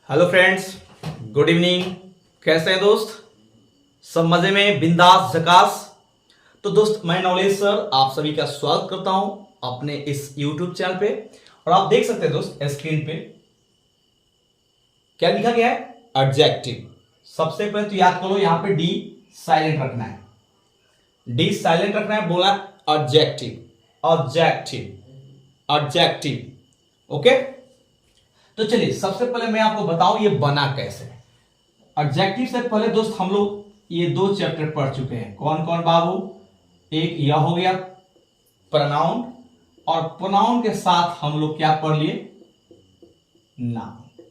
Hello friends, good evening. कैसे हैं दोस्त? सब मजे में, बिंदास, झकास। तो दोस्त, मैं नॉलेज सर आप सभी का स्वागत करता हूं अपने इस यूट्यूब चैनल पे। और आप देख सकते हैं दोस्त स्क्रीन पे क्या लिखा गया है, एडजेक्टिव। सबसे पहले तो याद करो, यहां पे डी साइलेंट रखना है, डी साइलेंट रखना है। बोला एडजेक्टिव, एडजेक्टिव, एडजेक्टिव। ओके, तो चलिए सबसे पहले मैं आपको बताऊं ये बना कैसे। एडजेक्टिव से पहले दोस्त हम लोग ये दो चैप्टर पढ़ चुके हैं। कौन कौन बाबू? एक यह हो गया प्रोनाउन, और प्रोनाउन के साथ हम लोग क्या पढ़ लिए? नाउन।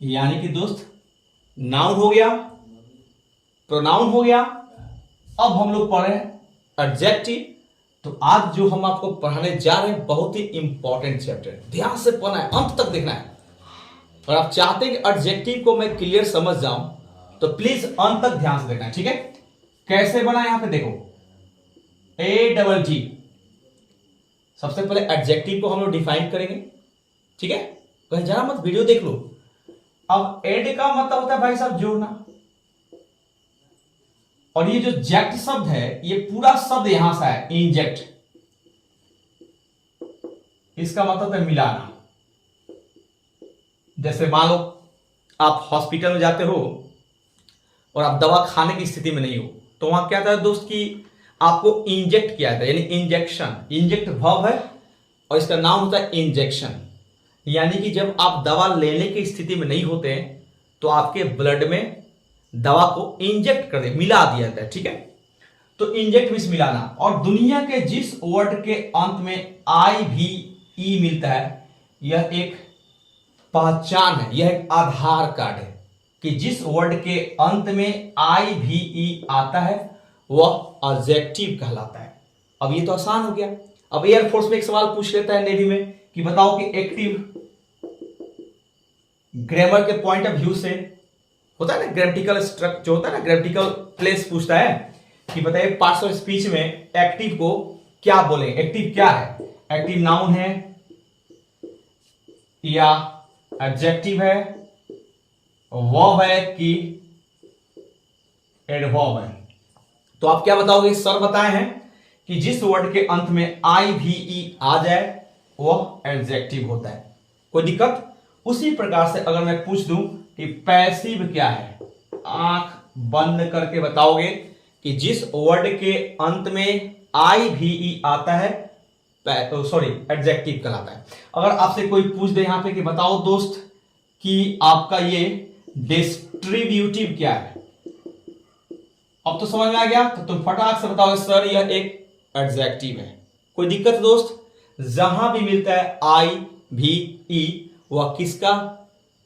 यानी कि दोस्त नाउन हो गया, प्रोनाउन हो गया, अब हम लोग पढ़ रहे हैं एडजेक्टिव। तो आज जो हम आपको पढ़ाने जा रहे हैं बहुत ही इंपॉर्टेंट चैप्टर, ध्यान से पढ़ना है, अंत तक देखना है। और आप चाहते हैं कि एडजेक्टिव को मैं क्लियर समझ जाऊं तो प्लीज अंत तक ध्यान से देखना है, ठीक है? कैसे बना यहां पे देखो, ADD। सबसे पहले एडजेक्टिव को हम लोग डिफाइन करेंगे, ठीक है? कहीं जाना मत, वीडियो देख लो। अब एड का मतलब होता है भाई साहब जोड़ना, और ये जो जेक्ट शब्द है ये पूरा शब्द यहां से है, इंजेक्ट। इसका मतलब है मिलाना। जैसे मान लो आप हॉस्पिटल में जाते हो और आप दवा खाने की स्थिति में नहीं हो, तो वहां क्या था दोस्त कि आपको इंजेक्ट किया था, यानी इंजेक्शन। इंजेक्ट वर्ब है और इसका नाम होता है इंजेक्शन। यानी कि जब आप दवा लेने की स्थिति में नहीं होते तो आपके ब्लड में दवा को इंजेक्ट कर दे, मिला दिया जाता है, ठीक है? तो इंजेक्ट मींस मिलाना। और दुनिया के जिस वर्ड के अंत में IVE मिलता है यह एक पहचान है, यह एक आधार कार्ड है कि जिस वर्ड के अंत में IVE आता है वह एडजेक्टिव कहलाता है। अब ये तो आसान हो गया। अब एयरफोर्स में एक सवाल पूछ लेता है नेवी में कि बताओ कि एक्टिव ग्रामर के पॉइंट ऑफ व्यू से होता है ना, ग्रामेटिकल स्ट्रक्चर जो होता है ना, ग्रामेटिकल प्लेस पूछता है कि बताइए पार्ट्स ऑफ स्पीच में एक्टिव को क्या बोले। एक्टिव क्या है? एक्टिव नाउन है या एडजेक्टिव है, वर्ब है कि एडवर्ब है? तो आप क्या बताओगे? सर बताए हैं कि जिस वर्ड के अंत में IVE आ जाए वह एडजेक्टिव होता है। कोई दिक्कत? उसी प्रकार से अगर मैं पूछ दूं कि पैसिव क्या है, आंख बंद करके बताओगे कि जिस वर्ड के अंत में IVE आता है एडजेक्टिव कहलाता है। अगर आपसे कोई पूछ दे यहां पे कि बताओ दोस्त कि आपका ये डिस्ट्रीब्यूटिव क्या है, अब तो समझ में आ गया, तो तुम फटाक से बताओगे सर यह एक एडजेक्टिव है। कोई दिक्कत दोस्त? जहां भी मिलता है IVE वह किसका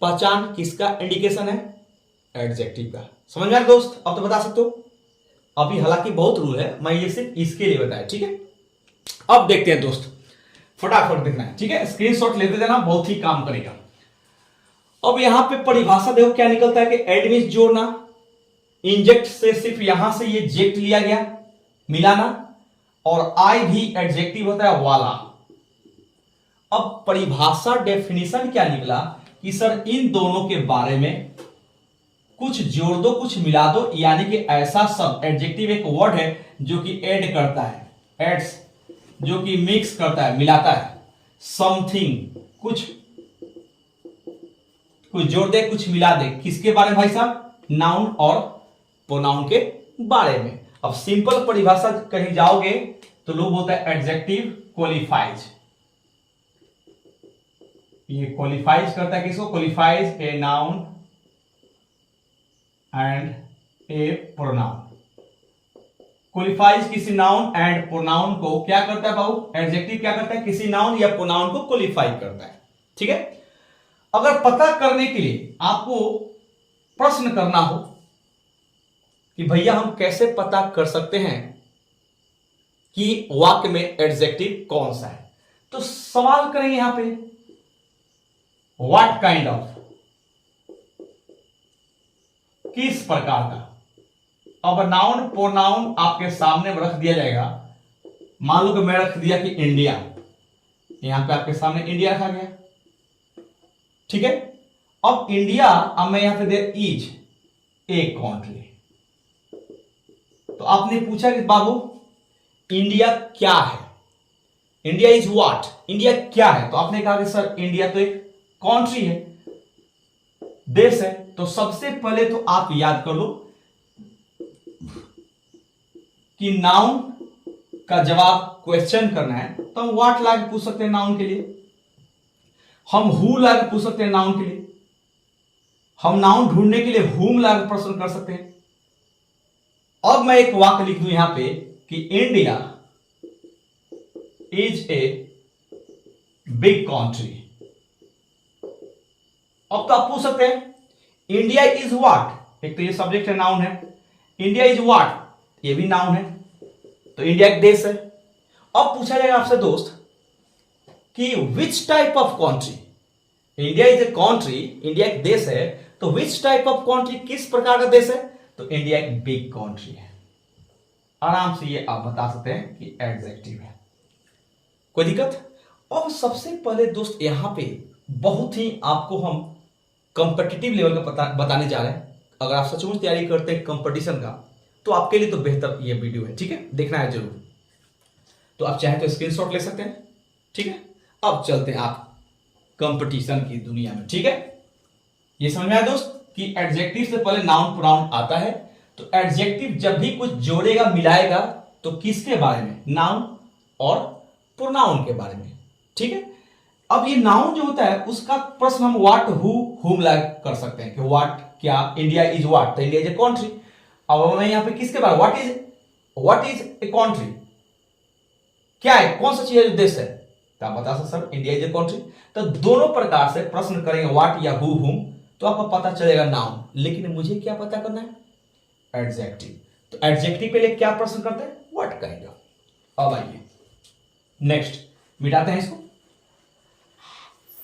पहचान, किसका इंडिकेशन है? एडजेक्टिव का। समझ में आया दोस्त? अब तो बता सकते हो। अभी हालांकि बहुत रूल है, मैं ये सिर्फ इसके लिए बताया, ठीक है? अब देखते हैं दोस्त, फटाफट देखना है, ठीक है? स्क्रीनशॉट लेते जाना, बहुत ही काम करेगा। अब यहां पे परिभाषा देखो क्या निकलता है कि एड मींस जोड़ना। इंजेक्ट से सिर्फ यहां से ये जेक्ट लिया गया, मिलाना, और आई भी एडजेक्टिव होता है वाला। अब परिभाषा डेफिनेशन क्या निकला कि सर इन दोनों के बारे में कुछ जोड़ दो, कुछ मिला दो। यानी कि ऐसा शब्द, एडजेक्टिव एक वर्ड है जो कि ऐड करता है, एड्स, जो कि मिक्स करता है, मिलाता है, समथिंग, कुछ जोड़ दे, कुछ मिला दे। किसके बारे में भाई साहब? नाउन और प्रोनाउन के बारे में। अब सिंपल परिभाषा कहीं जाओगे तो लोग बोलते हैं एडजेक्टिव क्वालिफाइज। ये क्वालिफाइज करता है किसको? Qualifies a noun and A pronoun. Qualifies किसी नाउन एंड प्रोनाउन को क्या करता है बाबू? एडजेक्टिव क्या करता है? किसी नाउन या प्रोनाउन को क्वालिफाई करता है, ठीक है? अगर पता करने के लिए आपको प्रश्न करना हो कि भैया हम कैसे पता कर सकते हैं कि वाक्य में एडजेक्टिव कौन सा है, तो सवाल करेंगे यहां पे व्हाट काइंड ऑफ, किस प्रकार का। अब नाउन प्रोनाउन आपके सामने रख दिया जाएगा। मान लो कि मैं रख दिया कि इंडिया, यहां पे आपके सामने इंडिया रखा गया, ठीक है? अब इंडिया, अब मैं यहां पे दे इज ए कंट्री। तो आपने पूछा कि बाबू इंडिया क्या है, इंडिया इज व्हाट, इंडिया क्या है? तो आपने कहा कि सर इंडिया तो एक कंट्री है, देश है। तो सबसे पहले तो आप याद कर लो कि नाउन का जवाब क्वेश्चन करना है तो हम व्हाट ला के पूछ सकते हैं नाउन के लिए, हम हु ला के पूछ सकते हैं नाउन के लिए, हम नाउन ढूंढने के लिए हुम ला के प्रश्न कर सकते हैं। अब मैं एक वाक्य लिख दूं यहां पे कि India is a big country. अब तो आप पूछ सकते हैं इंडिया इज व्हाट, एक तो ये सब्जेक्ट है, नाउन है, इंडिया इज व्हाट ये भी नाउन है, तो इंडिया एक देश है। अब पूछा जाएगा आपसे दोस्त कि which type of country, India is a country, India एक देश है, तो विच टाइप ऑफ कंट्री, किस प्रकार का देश है? तो इंडिया एक बिग कंट्री है। आराम से ये आप बता सकते हैं कि एडजेक्टिव है, कोई दिक्कत? अब सबसे पहले दोस्त यहां पे बहुत ही आपको हम कंपेटिटिव लेवल का बताने जा रहे हैं। अगर आप सचमुच तैयारी करते हैं कंपटीशन का तो आपके लिए तो बेहतर ये वीडियो है, ठीक है, देखना है जरूर। तो आप चाहे तो स्क्रीनशॉट ले सकते हैं, ठीक है। अब चलते हैं आप कंपटीशन की दुनिया में, ठीक है। ये समझ में आया दोस्त कि एडजेक्टिव से पहले नाउन प्रोनाउन आता है। तो एडजेक्टिव जब भी कुछ जोड़ेगा मिलाएगा तो किसके बारे में? नाउन और प्रोनाउन के बारे में, ठीक है। अब ये नाउन जो होता है उसका प्रश्न हम व्हाट, हु, हुम ला कर सकते हैं कि व्हाट क्या, इंडिया इज व्हाट, तो इंडिया इज ए कंट्री। अब मैं यहां पे किसके बारे, व्हाट इज ए कंट्री, क्या है, कौन सा चीज है जो देश है, तो आप बता सकते sir India is a country. तो दोनों प्रकार से प्रश्न करेंगे व्हाट या हु, हुम, तो आपको पता चलेगा नाउन। लेकिन मुझे क्या पता करना है? एडजेक्टिव। तो एडजेक्टिव के लिए क्या प्रश्न करते हैं? What kind of. अब आइए नेक्स्ट मिटाते हैं इसको।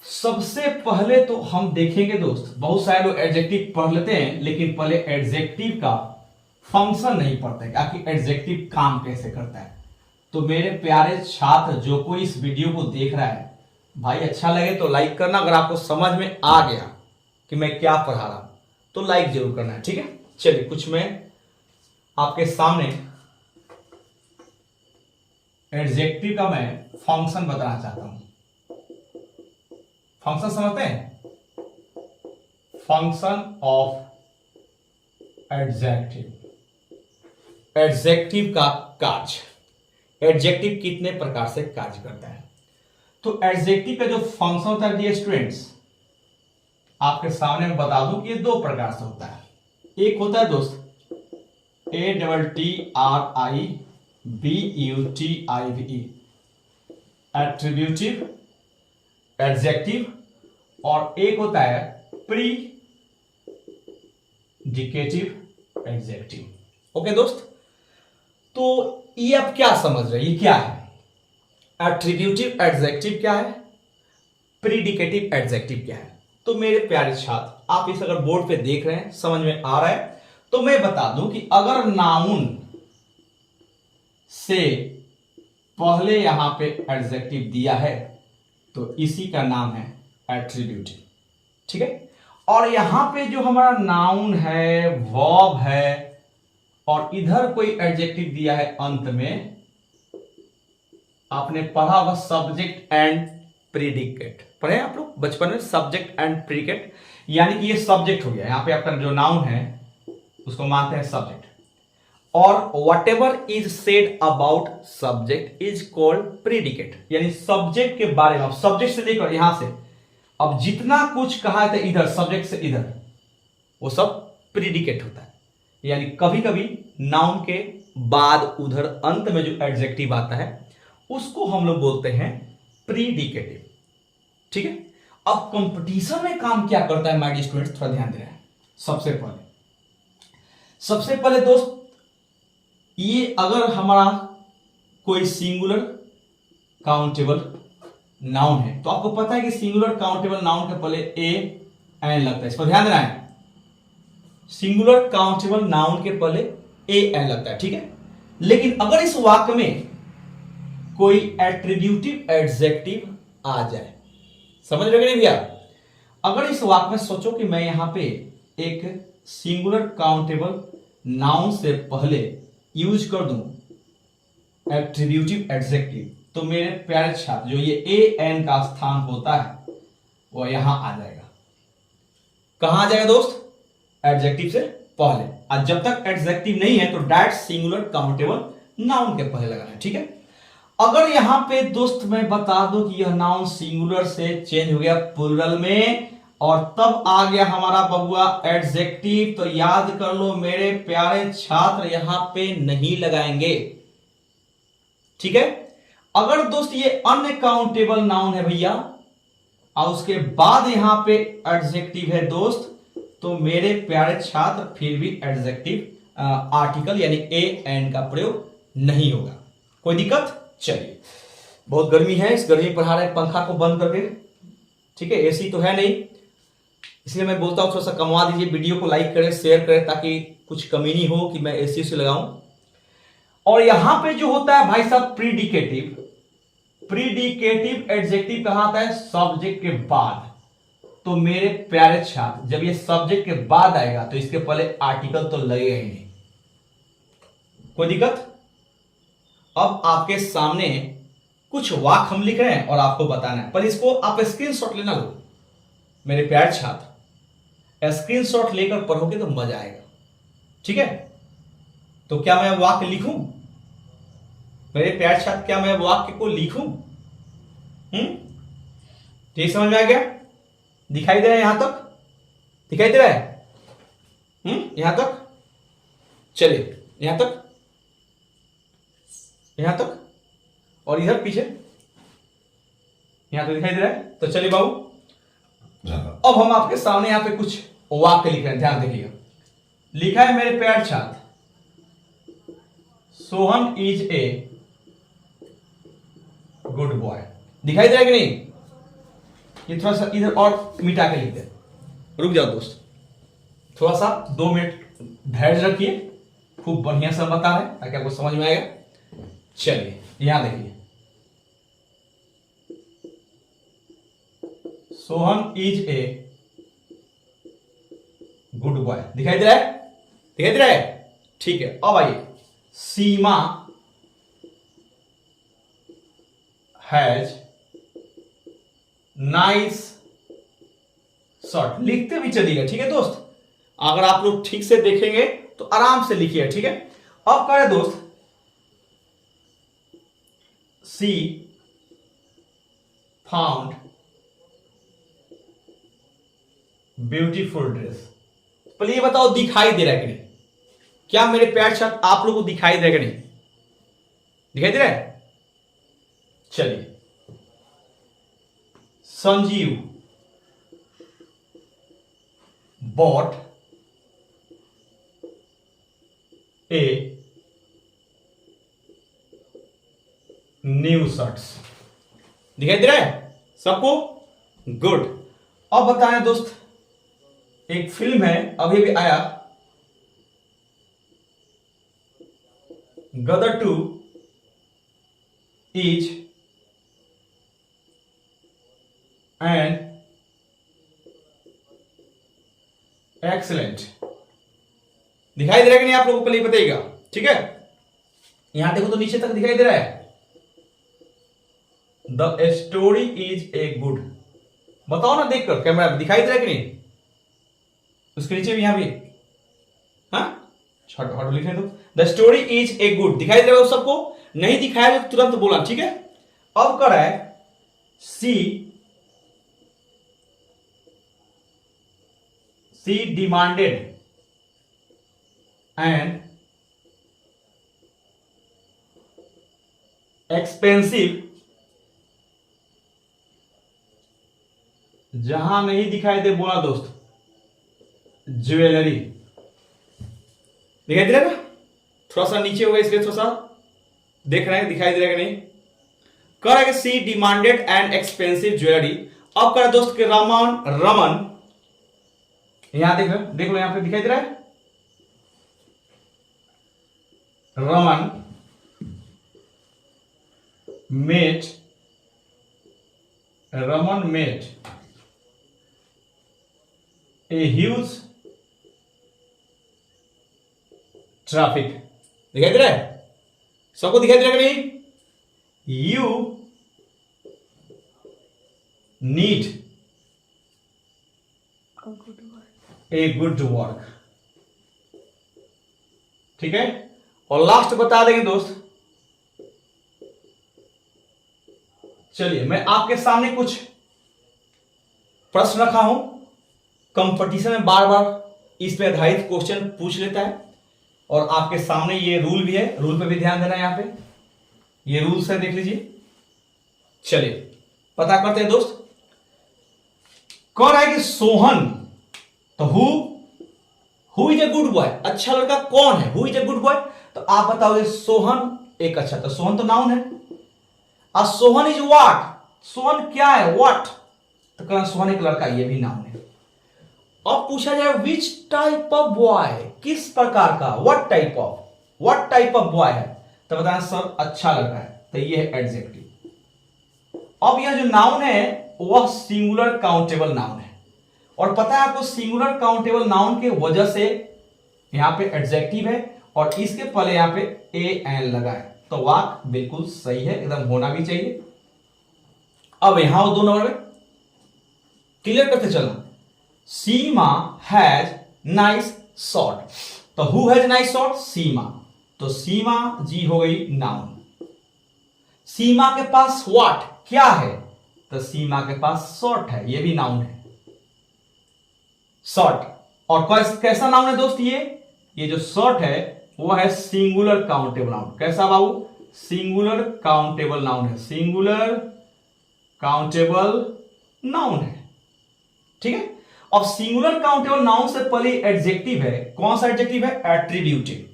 सबसे पहले तो हम देखेंगे दोस्त, बहुत सारे लोग एडजेक्टिव पढ़ लेते हैं लेकिन पहले एडजेक्टिव का फंक्शन नहीं पढ़ते कि आखिर एडजेक्टिव काम कैसे करता है। तो मेरे प्यारे छात्र जो कोई इस वीडियो को देख रहा है, भाई अच्छा लगे तो लाइक करना, अगर आपको समझ में आ गया कि मैं क्या पढ़ा रहा हूं तो लाइक जरूर करना है, ठीक है। चलिए कुछ मैं आपके सामने एडजेक्टिव का मैं फंक्शन बताना चाहता हूं। फंक्शन समझते हैं? फंक्शन ऑफ एडजेक्टिव, एडजेक्टिव का कार्य, एडजेक्टिव कितने प्रकार से कार्य करता है। तो एडजेक्टिव का जो फंक्शन होता है डियर स्टूडेंट्स, आपके सामने मैं बता दूं कि ये दो प्रकार से होता है। एक होता है दोस्त ATTRIBUTIVE, एट्रीब्यूटिव एडजेक्टिव, और एक होता है प्रीडिकेटिव एडजेक्टिव। ओके दोस्त, तो ये आप क्या समझ रहे हैं, ये क्या है? एट्रीब्यूटिव एडजेक्टिव क्या है, प्रीडिकेटिव एडजेक्टिव क्या है? तो मेरे प्यारे छात्र आप इस अगर बोर्ड पे देख रहे हैं, समझ में आ रहा है, तो मैं बता दूं कि अगर नाउन से पहले यहां पे एडजेक्टिव दिया है तो इसी का नाम है एट्रीब्यूटिव, ठीक है। और यहां पे जो हमारा नाउन है, वर्ब है, और इधर कोई एडजेक्टिव दिया है अंत में, आपने पढ़ा होगा सब्जेक्ट एंड प्रीडिकेट, पढ़े आप लोग बचपन में, सब्जेक्ट एंड प्रीडिकेट, यानी कि ये सब्जेक्ट हो गया, यहां पे आपका जो नाउन है उसको मानते हैं सब्जेक्ट, और what ever is said about subject is called predicate, यानी सब्जेक्ट के बारे में, सब्जेक्ट से लेकर यहां से अब जितना कुछ कहा था इधर, सब्जेक्ट से इधर, वो सब प्रीडिकेट होता है। यानी कभी कभी नाउन के बाद उधर अंत में जो एडजेक्टिव आता है उसको हम लोग बोलते हैं प्रीडिकेटिव, ठीक है। अब कंपटीशन में काम क्या करता है माय डियर स्टूडेंट्स, थोड़ा ध्यान देना है। सबसे पहले दोस्त, ये अगर हमारा कोई सिंगुलर काउंटेबल नाउन है तो आपको पता है कि सिंगुलर काउंटेबल नाउन के पहले ए एन लगता है, इस पर ध्यान देना है। सिंगुलर काउंटेबल नाउन के पहले ए एन लगता है, ठीक है। लेकिन अगर इस वाक्य में कोई एट्रीब्यूटिव एडजेक्टिव आ जाए, समझ रहे नहीं भैया, अगर इस वाक्य में सोचो कि मैं यहां पे एक सिंगुलर काउंटेबल नाउन से पहले यूज कर दूं एट्रीब्यूटिव एडजेक्टिव, तो मेरे प्यारे छात्र जो ये ए एन का स्थान होता है वो यहां आ जाएगा। कहां आ जाएगा दोस्त? एडजेक्टिव से पहले। और जब तक एडजेक्टिव नहीं है तो डायरेक्ट सिंगुलर काउंटेबल नाउन के पहले लगाना है, ठीक है। अगर यहां पे दोस्त मैं बता दूं कि यह नाउन सिंगुलर से चेंज हो गया प्लूरल में और तब आ गया हमारा बबुआ एडजेक्टिव, तो याद कर लो मेरे प्यारे छात्र यहां पे नहीं लगाएंगे, ठीक है। अगर दोस्त ये अनकाउंटेबल नाउन है भैया और उसके बाद यहां पे एडजेक्टिव है दोस्त, तो मेरे प्यारे छात्र फिर भी एडजेक्टिव आर्टिकल यानी ए एंड का प्रयोग नहीं होगा। कोई दिक्कत? चलिए, बहुत गर्मी है, इस गर्मी पढ़ा रहे पंखा को बंद करके, ठीक है। एसी तो है नहीं, इसलिए मैं बोलता हूं थोड़ा सा कमवा दीजिए, वीडियो को लाइक करें, शेयर करें, ताकि कुछ कमी नहीं हो कि मैं एसी से लगाऊं। और यहां पे जो होता है भाई साहब प्रीडिकेटिव, प्रीडिकेटिव एडजेक्टिव कहां आता है? सब्जेक्ट के बाद। तो मेरे प्यारे छात्र जब ये सब्जेक्ट के बाद आएगा तो इसके पहले आर्टिकल तो लगेगा ही नहीं। कोई दिक्कत? अब आपके सामने कुछ वाक्य हम लिख रहे हैं और आपको बताना है, पर इसको आप स्क्रीनशॉट लेना लो मेरे प्यारे छात्र। स्क्रीनशॉट लेकर पढ़ोगे तो मजा आएगा, ठीक है। तो क्या मैं वाक्य लिखूं मेरे प्यारे छात्र? क्या मैं वाक्य को लिखूं? ठीक समझ में आ गया? दिखाई दे रहा है यहां तक? दिखाई दे रहा है यहां तक? चलिए, यहां तक, यहां तक, और इधर पीछे यहां तक दिखाई दे रहा है? तो चलिए बाबू, अब हम आपके सामने यहां पे कुछ वाक्य लिख रहे हैं, ध्यान देखिएगा। लिखा है मेरे प्यारे छात्र, Sohan is a good boy. दिखाई दे रहा है कि नहीं? ये थोड़ा सा इधर और मिटा के लिख दे। रुक जाओ दोस्त, थोड़ा सा 2 मिनट धैर्य रखिए, खूब बढ़िया से बता है ताकि आपको समझ में आएगा। चलिए यहां देखिए, Sohan is a good boy. दिखाई दे रहा है? दिखाई दे रहा है? ठीक है। अब आइए, सीमा हैज नाइस शर्ट। लिखते भी चलिएगा, ठीक है दोस्त। अगर आप लोग ठीक से देखेंगे तो आराम से लिखिए, ठीक है। अब करें दोस्त, सी फाउंड ब्यूटीफुल ड्रेस। पहले ये बताओ दिखाई दे रहा है कि नहीं? क्या मेरे प्यारे छात्र आप लोगों को दिखाई दे रहा है कि नहीं? दिखाई दे रहा है? चलिए, Sanjeev bot a new shirts. दिखाई दे रहा है सबको? गुड। अब बताएं दोस्त, एक फिल्म है अभी भी आया, गदर 2 इज एंड एक्सीलेंट। दिखाई दे रहा है कि नहीं आप लोगों को? पहले बताइएगा, ठीक है। यहां देखो तो नीचे तक दिखाई दे रहा है। The story is a good. बताओ ना देखकर कैमरा में, दिखाई दे रहा है कि नहीं? उसके नीचे भी, यहां भी, हाँ हटो लिखने दो। The story is a good. दिखाई दे रहा है सबको? नहीं दिखाया तो तुरंत बोला, ठीक है। अब कर रहा है, सी डिमांडेड एंड एक्सपेंसिव। जहां नहीं दिखाई दे बोला दोस्त, ज्वेलरी। दिखाई दे रहा है ना? थोड़ा सा नीचे होगा इसलिए थोड़ा सा देख रहे हैं, दिखाई दे रहा है कि नहीं? करेगा सी डिमांडेड एंड एक्सपेंसिव ज्वेलरी। अब करें दोस्त के रमन, यहां देख लो, यहां पे दिखाई दे रहा है, Raman met a huge traffic. दिखाई दे रहा है सबको? दिखाई दे रहा है कि नहीं? You need a good work. ठीक है, और लास्ट बता देंगे दोस्त। चलिए मैं आपके सामने कुछ प्रश्न रखा हूं, कंपटीशन में बार बार इस पे आधारित क्वेश्चन पूछ लेता है, और आपके सामने ये रूल भी है, रूल पे भी ध्यान देना है। यहां पे ये रूल्स है, देख लीजिए। चलिए पता करते हैं दोस्त। कह रहा है कि सोहन, तो who is a good boy, अच्छा लड़का कौन है? Who is a good boy, तो आप बताओगे सोहन एक अच्छा, तो सोहन तो नाउन है। और सोहन इज व्हाट, सोहन क्या है? व्हाट, तो कहना सोहन एक लड़का, ये भी नाउन है। अब पूछा जाए विच टाइप ऑफ बॉय, किस प्रकार का, व्हाट टाइप ऑफ बॉय है, तो बताना सर अच्छा लड़का है, तो ये है एडजेक्टिव। अब यह जो नाउन है वह सिंगुलर काउंटेबल नाउन है, और पता है आपको सिंगुलर काउंटेबल नाउन के वजह से यहां पे एडजेक्टिव है, और इसके पहले यहां पे ए एन लगा है, तो वाक्य बिल्कुल सही है, एकदम होना भी चाहिए। अब यहां वो 2 नंबर में क्लियर करते चलना। सीमा हैज नाइस शॉट, तो हु हैज नाइस शॉट? सीमा, तो सीमा जी हो गई नाउन। सीमा के पास व्हाट क्या है, तो सीमा के पास शॉट है, ये भी नाउन है, शॉट। और कैसा नाउन है दोस्त? ये जो शॉट है वो है सिंगुलर काउंटेबल नाउन। कैसा बाबू? सिंगुलर काउंटेबल नाउन है, सिंगुलर काउंटेबल नाउन है। ठीक है, अब सिंगुलर काउंटेबल नाउन से पहले एडजेक्टिव है, कौन सा एडजेक्टिव है? एट्रीब्यूटिव,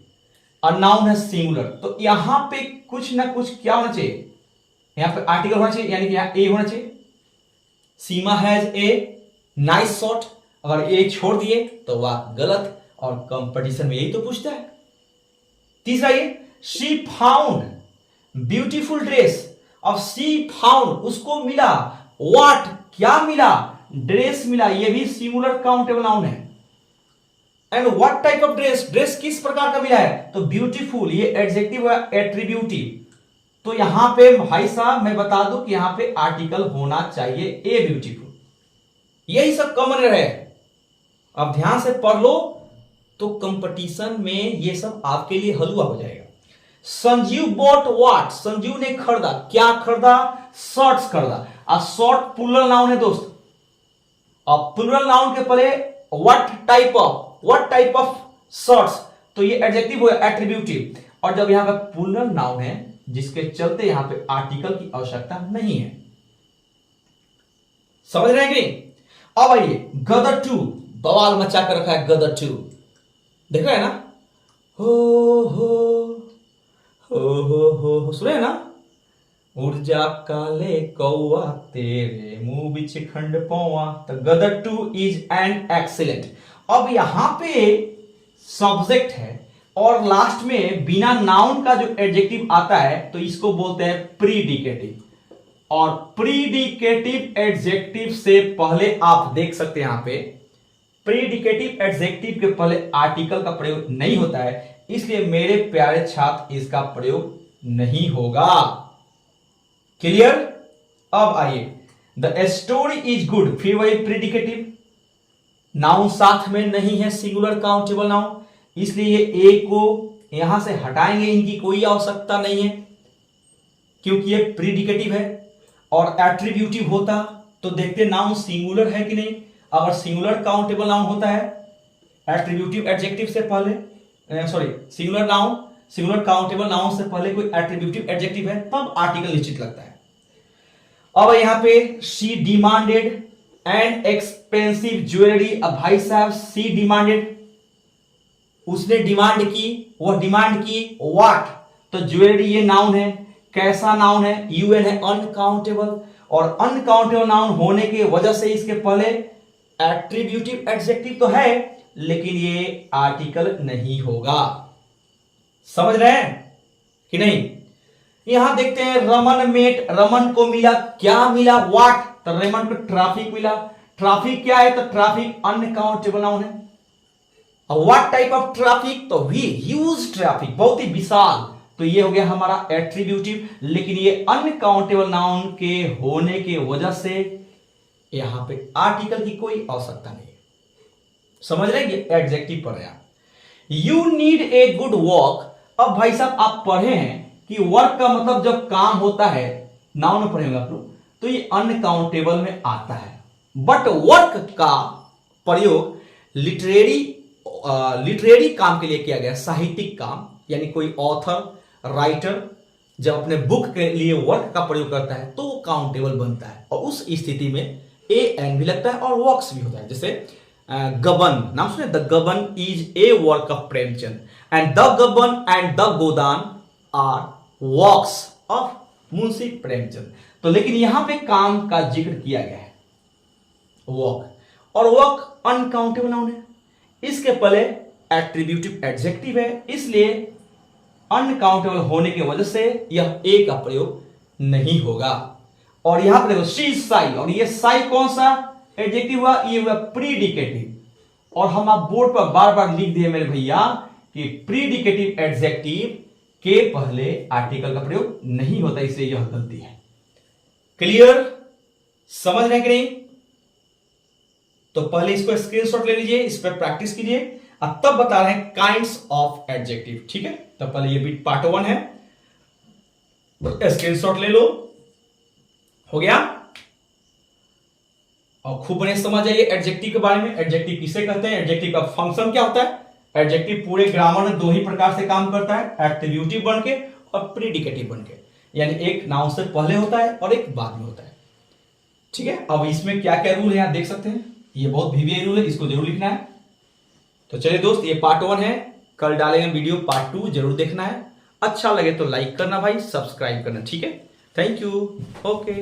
और नाउन है सिंगुलर, तो यहां पे कुछ ना कुछ क्या होना चाहिए? यहां पे आर्टिकल होना चाहिए, यानी कि यहां ए होना चाहिए। सीमा हैज ए नाइस शॉट, अगर ए छोड़ दिए तो वह गलत, और कंपटीशन में यही तो पूछता है। तीसरा ये शी फाउंड ब्यूटीफुल ड्रेस, अब शी फाउंड उसको मिला, व्हाट क्या मिला? ड्रेस मिला, ये भी सिंगुलर काउंटेबल नाउन है। And what type of dress, dress किस प्रकार का मिला है? तो ब्यूटीफुल, ये एडजेक्टिव है, एट्रीब्यूटिव। तो यहां पे भाई साहब मैं बता दूं कि यहां पे आर्टिकल होना चाहिए ए ब्यूटीफुल, यही सब कॉमन रहे। अब ध्यान से पढ़ लो तो कंपटीशन में ये सब आपके लिए हलवा हो जाएगा। संजीव बॉट व्हाट, संजीव ने खरीदा, क्या खरीदा? शॉर्ट्स खरीदा। और शॉर्ट प्लूरल नाउन है दोस्त, अब प्लूरल नाउन के पहले व्हाट टाइप ऑफ शॉर्ट्स, तो ये एडजेक्टिव है, एट्रीब्यूटिव। और जब यहां पे प्लूरल नाउन है जिसके चलते यहां पे आर्टिकल की आवश्यकता नहीं है। समझ रहे हैं कि नहीं? अब आइए गदर टू, बवाल मचा कर रखा है गदर टू, देख रहे हैं ना? हो सुन रहे हैं ना? ऊर्जा काले कौआ तेरे मुंह बिच खंड पौआ, तो गदर टू इज एन एक्सीलेंट। अब यहां पे सब्जेक्ट है और लास्ट में बिना नाउन का जो एडजेक्टिव आता है तो इसको बोलते हैं प्रीडिकेटिव, और प्रीडिकेटिव एडजेक्टिव से पहले आप देख सकते हैं यहां पे प्रीडिकेटिव एडजेक्टिव के पहले आर्टिकल का प्रयोग नहीं होता है, इसलिए मेरे प्यारे छात्र इसका प्रयोग नहीं होगा। क्लियर? अब आइए द स्टोरी इज गुड, फिर वही प्रीडिकेटिव, नाउन साथ में नहीं है, सिंगुलर काउंटेबल नाउन, इसलिए ए को यहां से हटाएंगे, इनकी कोई आवश्यकता नहीं है क्योंकि ये प्रीडिकेटिव है। और एट्रीब्यूटिव होता तो देखते नाउन सिंगुलर है कि नहीं, अगर सिंगुलर काउंटेबल नाउन होता है एट्रीब्यूटिव एडजेक्टिव से पहले, सिंगुलर काउंटेबल नाउन से पहले कोई एट्रीब्यूटिव एडजेक्टिव है तब आर्टिकल निश्चित लगता है। अब यहां पे she demanded and expensive jewellery, अब भाई साहब शी डिमांडेड, उसने डिमांड की, वह डिमांड की व्हाट, तो ज्वेलरी ये नाउन है, कैसा नाउन है? यूएन है, अनकाउंटेबल, और अनकाउंटेबल नाउन होने की वजह से इसके पहले एट्रीब्यूटिव एडजेक्टिव तो है लेकिन ये आर्टिकल नहीं होगा। समझ रहे हैं कि नहीं? यहां देखते हैं रमन मेट, रमन को मिला, क्या मिला? व्हाट, तो रमन को ट्रैफिक मिला, ट्रैफिक क्या है? तो ट्रैफिक अनकाउंटेबल नाउन है। What type of traffic? तो वी ह्यूज ट्रैफिक, बहुत ही विशाल। तो ये हो गया हमारा एट्रीब्यूटिव, लेकिन ये अनकाउंटेबल नाउन के होने के वजह से यहां पे आर्टिकल की कोई आवश्यकता नहीं है। समझ रहे हैं? ये एडजेक्टिव पढ़ रहे हैं। You need a good work. अब भाई साहब आप पढ़े हैं कि वर्क का मतलब जब काम होता है, नाउन में पढ़ेंगे आप लोग, तो ये अनकाउंटेबल में आता है। बट वर्क का प्रयोग लिटरेरी काम के लिए किया गया, साहित्यिक काम, यानी कोई ऑथर राइटर जब अपने बुक के लिए वर्क का प्रयोग करता है तो वो काउंटेबल बनता है, और उस स्थिति में ए एन भी लगता है और वर्क्स भी होता है। जैसे गबन, नाम सुने? The Gaban is a work of Premchand, and the Gaban and the Godan are works of Munshi Premchand. तो लेकिन यहां पे काम का जिक्र किया गया है, वर्क, और वर्क अनकाउंटेबल नाउन है। इसके पहले एट्रीब्यूटिव एडजेक्टिव है, इसलिए अनकाउंटेबल होने की वजह से यह ए का प्रयोग नहीं होगा। और यहां पर देखो शी इज साई, और ये साई कौन सा एडजेक्टिव हुआ? ये हुआ प्रीडिकेटिव। और हम आप बोर्ड पर बार बार लिख दिए मेरे भैया कि प्रीडिकेटिव एडजेक्टिव के पहले आर्टिकल का प्रयोग नहीं होता, इसलिए यह गलती है। क्लियर? समझ रहे हैं कि नहीं? तो पहले इसको स्क्रीनशॉट ले लीजिए, इस पर प्रैक्टिस कीजिए, अब तब बता रहे हैं काइंड्स ऑफ एडजेक्टिव। ठीक है? तो पहले ये भी पार्ट 1 है, स्क्रीनशॉट ले लो। हो गया? और खूब बढ़िया समझ जाइए एडजेक्टिव के बारे में। एडजेक्टिव किसे कहते हैं? एडजेक्टिव का फंक्शन क्या होता है? एडजेक्टिव पूरे ग्रामर में दो ही प्रकार से काम करता है, एट्रीब्यूटिव बन के और प्रीडिकेटिव बन के, यानी एक नाउन से पहले होता है और एक बाद में होता है। ठीक है? अब इसमें क्या क्या रूल है आप देख सकते हैं, ये बहुत वीवीआई रूल है, इसको जरूर लिखना है। तो चलिए दोस्त, ये पार्ट 1 है, कल डालेंगे वीडियो पार्ट 2, जरूर देखना है। अच्छा लगे तो लाइक करना भाई, सब्सक्राइब करना। ठीक है? Thank you. ओके।